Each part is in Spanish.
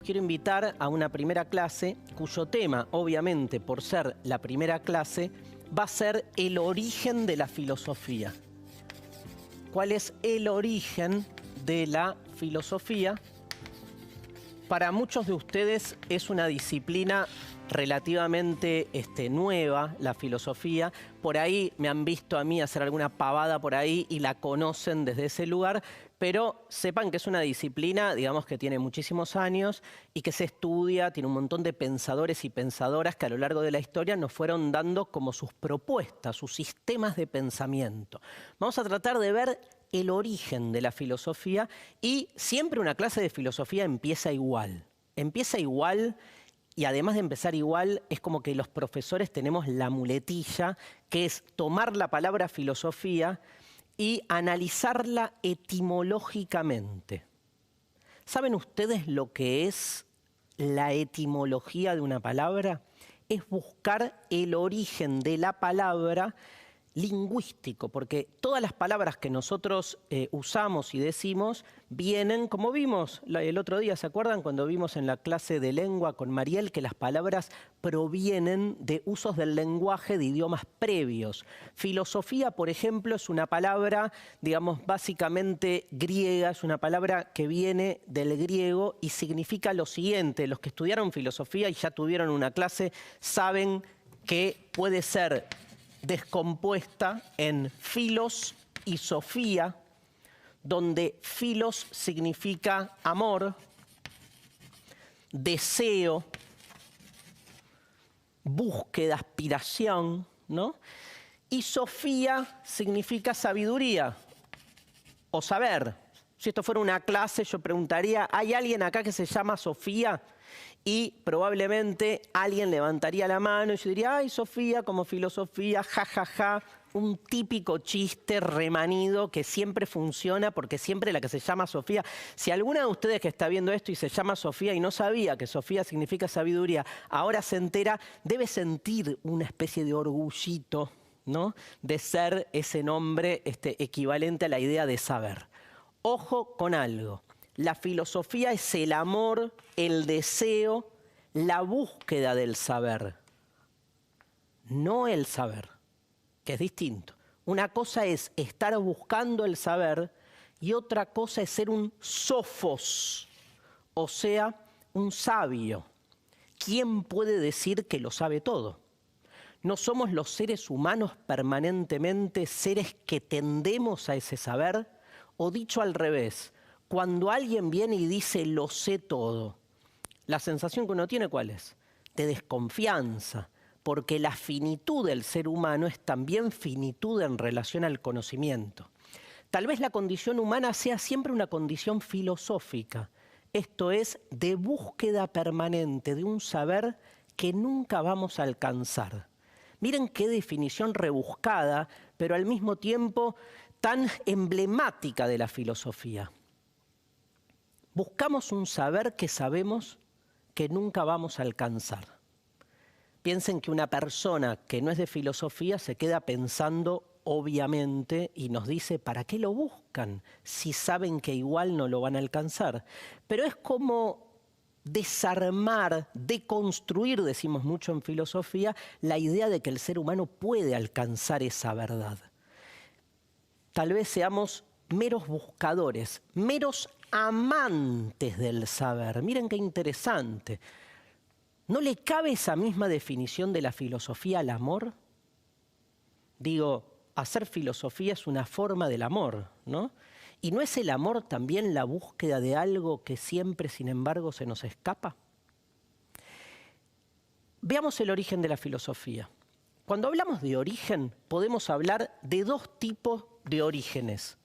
quiero invitar a una primera clase cuyo tema, obviamente, por ser la primera clase, va a ser el origen de la filosofía. ¿Cuál es el origen de la filosofía? Para muchos de ustedes es una disciplina relativamente nueva, la filosofía. Por ahí me han visto a mí hacer alguna pavada por ahí y la conocen desde ese lugar, pero sepan que es una disciplina, digamos, que tiene muchísimos años y que se estudia, tiene un montón de pensadores y pensadoras que a lo largo de la historia nos fueron dando como sus propuestas, sus sistemas de pensamiento. Vamos a tratar de ver el origen de la filosofía y siempre una clase de filosofía empieza igual. Empieza igual. Y además de empezar igual, es como que los profesores tenemos la muletilla, que es tomar la palabra filosofía y analizarla etimológicamente. ¿Saben ustedes lo que es la etimología de una palabra? Es buscar el origen de la palabra lingüístico, porque todas las palabras que nosotros usamos y decimos vienen, como vimos el otro día, ¿se acuerdan? Cuando vimos en la clase de lengua con Mariel que las palabras provienen de usos del lenguaje de idiomas previos. Filosofía, por ejemplo, es una palabra, digamos, básicamente griega, es una palabra que viene del griego y significa lo siguiente. Los que estudiaron filosofía y ya tuvieron una clase saben que puede ser descompuesta en filos y sofía, donde filos significa amor, deseo, búsqueda, aspiración, ¿no? Y sofía significa sabiduría o saber. Si esto fuera una clase, yo preguntaría, ¿hay alguien acá que se llama Sofía? Y probablemente alguien levantaría la mano y yo diría, ay, Sofía, como filosofía, jajaja, un típico chiste remanido que siempre funciona porque siempre la que se llama Sofía. Si alguna de ustedes que está viendo esto y se llama Sofía y no sabía que Sofía significa sabiduría, ahora se entera, debe sentir una especie de orgullito, ¿no? De ser ese nombre equivalente a la idea de saber. Ojo con algo. La filosofía es el amor, el deseo, la búsqueda del saber. No el saber, que es distinto. Una cosa es estar buscando el saber y otra cosa es ser un sofos, o sea, un sabio. ¿Quién puede decir que lo sabe todo? ¿No somos los seres humanos permanentemente seres que tendemos a ese saber? O dicho al revés, cuando alguien viene y dice lo sé todo, la sensación que uno tiene, ¿cuál es? De desconfianza, porque la finitud del ser humano es también finitud en relación al conocimiento. Tal vez la condición humana sea siempre una condición filosófica, esto es, de búsqueda permanente de un saber que nunca vamos a alcanzar. Miren qué definición rebuscada, pero al mismo tiempo tan emblemática de la filosofía. Buscamos un saber que sabemos que nunca vamos a alcanzar. Piensen que una persona que no es de filosofía se queda pensando obviamente y nos dice, ¿para qué lo buscan si saben que igual no lo van a alcanzar? Pero es como desarmar, deconstruir, decimos mucho en filosofía, la idea de que el ser humano puede alcanzar esa verdad. Tal vez seamos meros buscadores, meros amantes del saber. Miren qué interesante. ¿No le cabe esa misma definición de la filosofía al amor? Digo, hacer filosofía es una forma del amor, ¿no? ¿Y no es el amor también la búsqueda de algo que siempre, sin embargo, se nos escapa? Veamos el origen de la filosofía. Cuando hablamos de origen, podemos hablar de dos tipos de orígenes.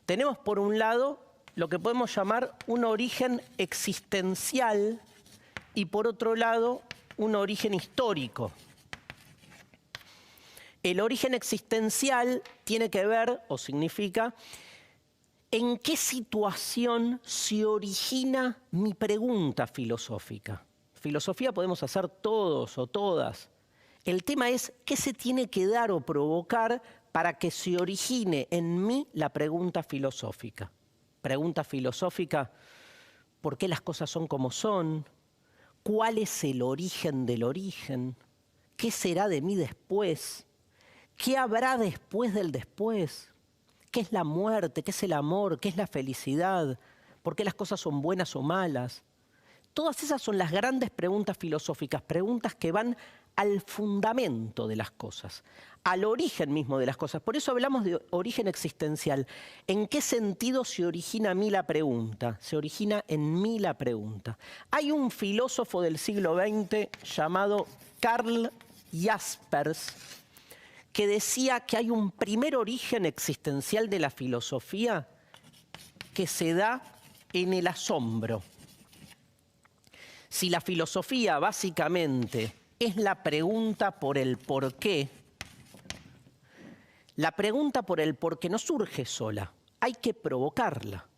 Tenemos por un lado lo que podemos llamar un origen existencial y por otro lado un origen histórico. El origen existencial tiene que ver, o significa, en qué situación se origina mi pregunta filosófica. Filosofía podemos hacer todos o todas. El tema es qué se tiene que dar o provocar para que se origine en mí la pregunta filosófica. Pregunta filosófica, por qué las cosas son como son, cuál es el origen del origen, qué será de mí después, qué habrá después del después, qué es la muerte, qué es el amor, qué es la felicidad, por qué las cosas son buenas o malas. Todas esas son las grandes preguntas filosóficas, preguntas que van al fundamento de las cosas, al origen mismo de las cosas. Por eso hablamos de origen existencial. ¿En qué sentido se origina en mí la pregunta? Se origina en mí la pregunta. Hay un filósofo del siglo XX llamado Karl Jaspers que decía que hay un primer origen existencial de la filosofía que se da en el asombro. Si la filosofía básicamente es la pregunta por el por qué, la pregunta por el por qué no surge sola, hay que provocarla.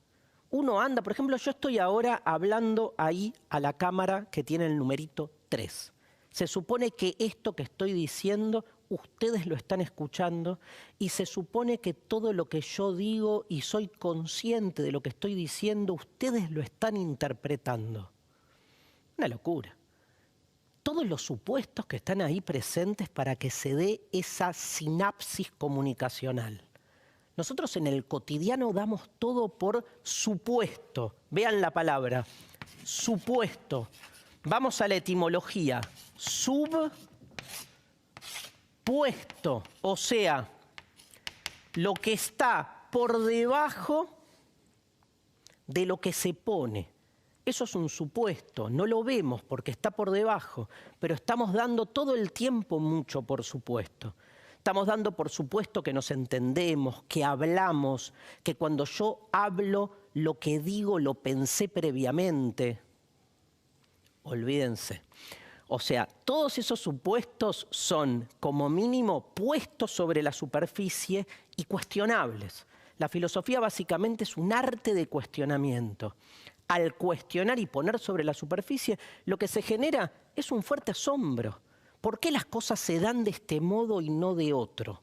Uno anda, por ejemplo, yo estoy ahora hablando ahí a la cámara que tiene el numerito 3. Se supone que esto que estoy diciendo, ustedes lo están escuchando y se supone que todo lo que yo digo y soy consciente de lo que estoy diciendo, ustedes lo están interpretando. Una locura. Todos los supuestos que están ahí presentes para que se dé esa sinapsis comunicacional. Nosotros en el cotidiano damos todo por supuesto. Vean la palabra, supuesto. Vamos a la etimología. Subpuesto, o sea, lo que está por debajo de lo que se pone. Eso es un supuesto, no lo vemos porque está por debajo, pero estamos dando todo el tiempo mucho por supuesto. Estamos dando por supuesto que nos entendemos, que hablamos, que cuando yo hablo, lo que digo lo pensé previamente. Olvídense. O sea, todos esos supuestos son, como mínimo, puestos sobre la superficie y cuestionables. La filosofía básicamente es un arte de cuestionamiento. Al cuestionar y poner sobre la superficie, lo que se genera es un fuerte asombro. ¿Por qué las cosas se dan de este modo y no de otro?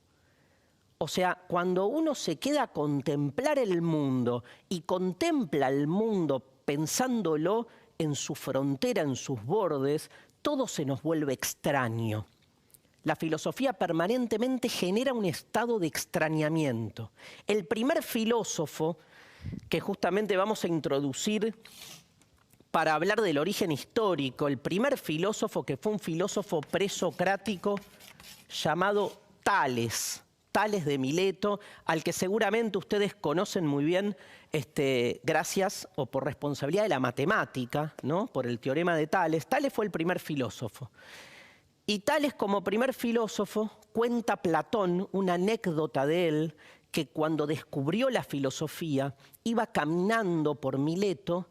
O sea, cuando uno se queda a contemplar el mundo y contempla el mundo pensándolo en su frontera, en sus bordes, todo se nos vuelve extraño. La filosofía permanentemente genera un estado de extrañamiento. El primer filósofo que justamente vamos a introducir para hablar del origen histórico, el primer filósofo que fue un filósofo presocrático llamado Tales, Tales de Mileto, al que seguramente ustedes conocen muy bien gracias o por responsabilidad de la matemática, ¿no? Por el teorema de Tales. Tales fue el primer filósofo. Y Tales, como primer filósofo, cuenta Platón una anécdota de él, que cuando descubrió la filosofía, iba caminando por Mileto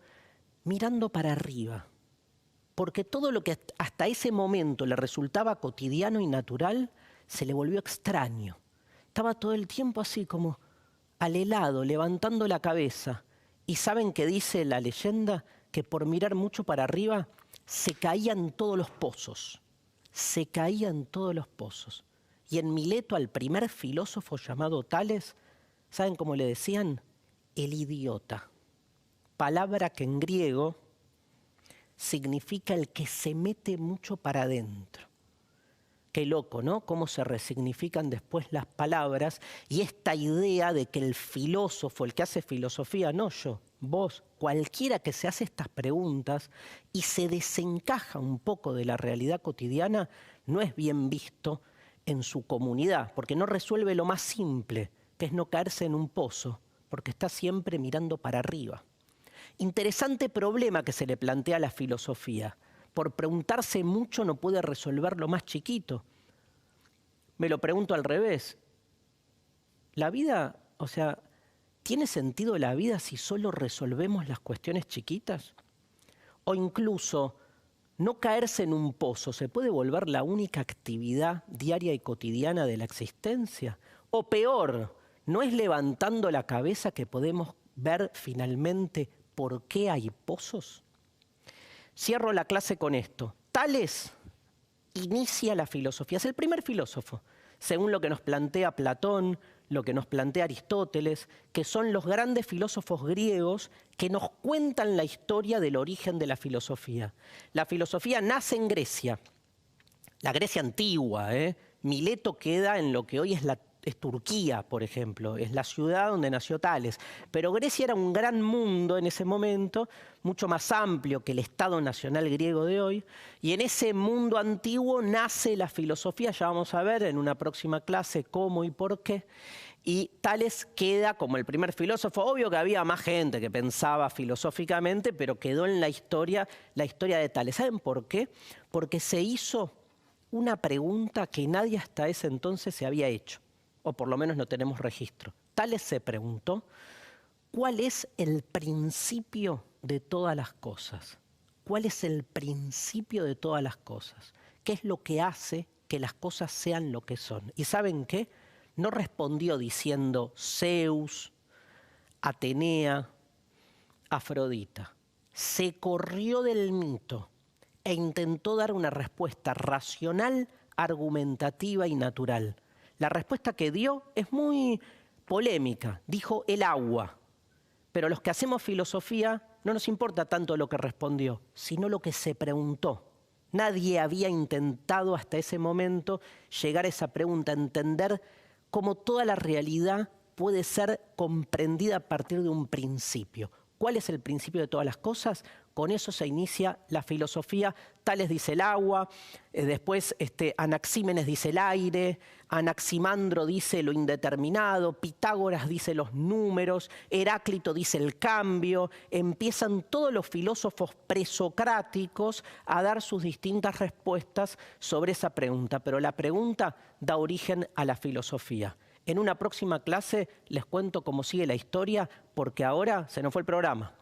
mirando para arriba. Porque todo lo que hasta ese momento le resultaba cotidiano y natural, se le volvió extraño. Estaba todo el tiempo así como al helado, levantando la cabeza. Y ¿saben qué dice la leyenda? Que por mirar mucho para arriba, se caían todos los pozos. Se caían todos los pozos. Y en Mileto, al primer filósofo llamado Tales, ¿saben cómo le decían? El idiota. Palabra que en griego significa el que se mete mucho para adentro. Qué loco, ¿no? Cómo se resignifican después las palabras y esta idea de que el filósofo, el que hace filosofía, no yo, vos, cualquiera que se hace estas preguntas y se desencaja un poco de la realidad cotidiana, no es bien visto en su comunidad, porque no resuelve lo más simple, que es no caerse en un pozo, porque está siempre mirando para arriba. Interesante problema que se le plantea a la filosofía. Por preguntarse mucho no puede resolver lo más chiquito. Me lo pregunto al revés. La vida, o sea, ¿tiene sentido la vida si solo resolvemos las cuestiones chiquitas? O incluso, no caerse en un pozo, ¿se puede volver la única actividad diaria y cotidiana de la existencia? O peor, ¿no es levantando la cabeza que podemos ver finalmente por qué hay pozos? Cierro la clase con esto. Tales inicia la filosofía, es el primer filósofo, según lo que nos plantea Platón, lo que nos plantea Aristóteles, que son los grandes filósofos griegos que nos cuentan la historia del origen de la filosofía. La filosofía nace en Grecia, la Grecia antigua, Mileto queda en lo que hoy es Turquía, por ejemplo, es la ciudad donde nació Tales. Pero Grecia era un gran mundo en ese momento, mucho más amplio que el Estado nacional griego de hoy, y en ese mundo antiguo nace la filosofía, ya vamos a ver en una próxima clase cómo y por qué, y Tales queda como el primer filósofo. Obvio que había más gente que pensaba filosóficamente, pero quedó en la historia de Tales. ¿Saben por qué? Porque se hizo una pregunta que nadie hasta ese entonces se había hecho, o por lo menos no tenemos registro. Tales se preguntó, ¿cuál es el principio de todas las cosas? ¿Cuál es el principio de todas las cosas? ¿Qué es lo que hace que las cosas sean lo que son? ¿Y saben qué? No respondió diciendo Zeus, Atenea, Afrodita. Se corrió del mito e intentó dar una respuesta racional, argumentativa y natural. La respuesta que dio es muy polémica. Dijo el agua. Pero los que hacemos filosofía no nos importa tanto lo que respondió, sino lo que se preguntó. Nadie había intentado hasta ese momento llegar a esa pregunta, entender cómo toda la realidad puede ser comprendida a partir de un principio. ¿Cuál es el principio de todas las cosas? Con eso se inicia la filosofía. Tales dice el agua, después Anaxímenes dice el aire, Anaximandro dice lo indeterminado, Pitágoras dice los números, Heráclito dice el cambio. Empiezan todos los filósofos presocráticos a dar sus distintas respuestas sobre esa pregunta, pero la pregunta da origen a la filosofía. En una próxima clase les cuento cómo sigue la historia, porque ahora se nos fue el programa.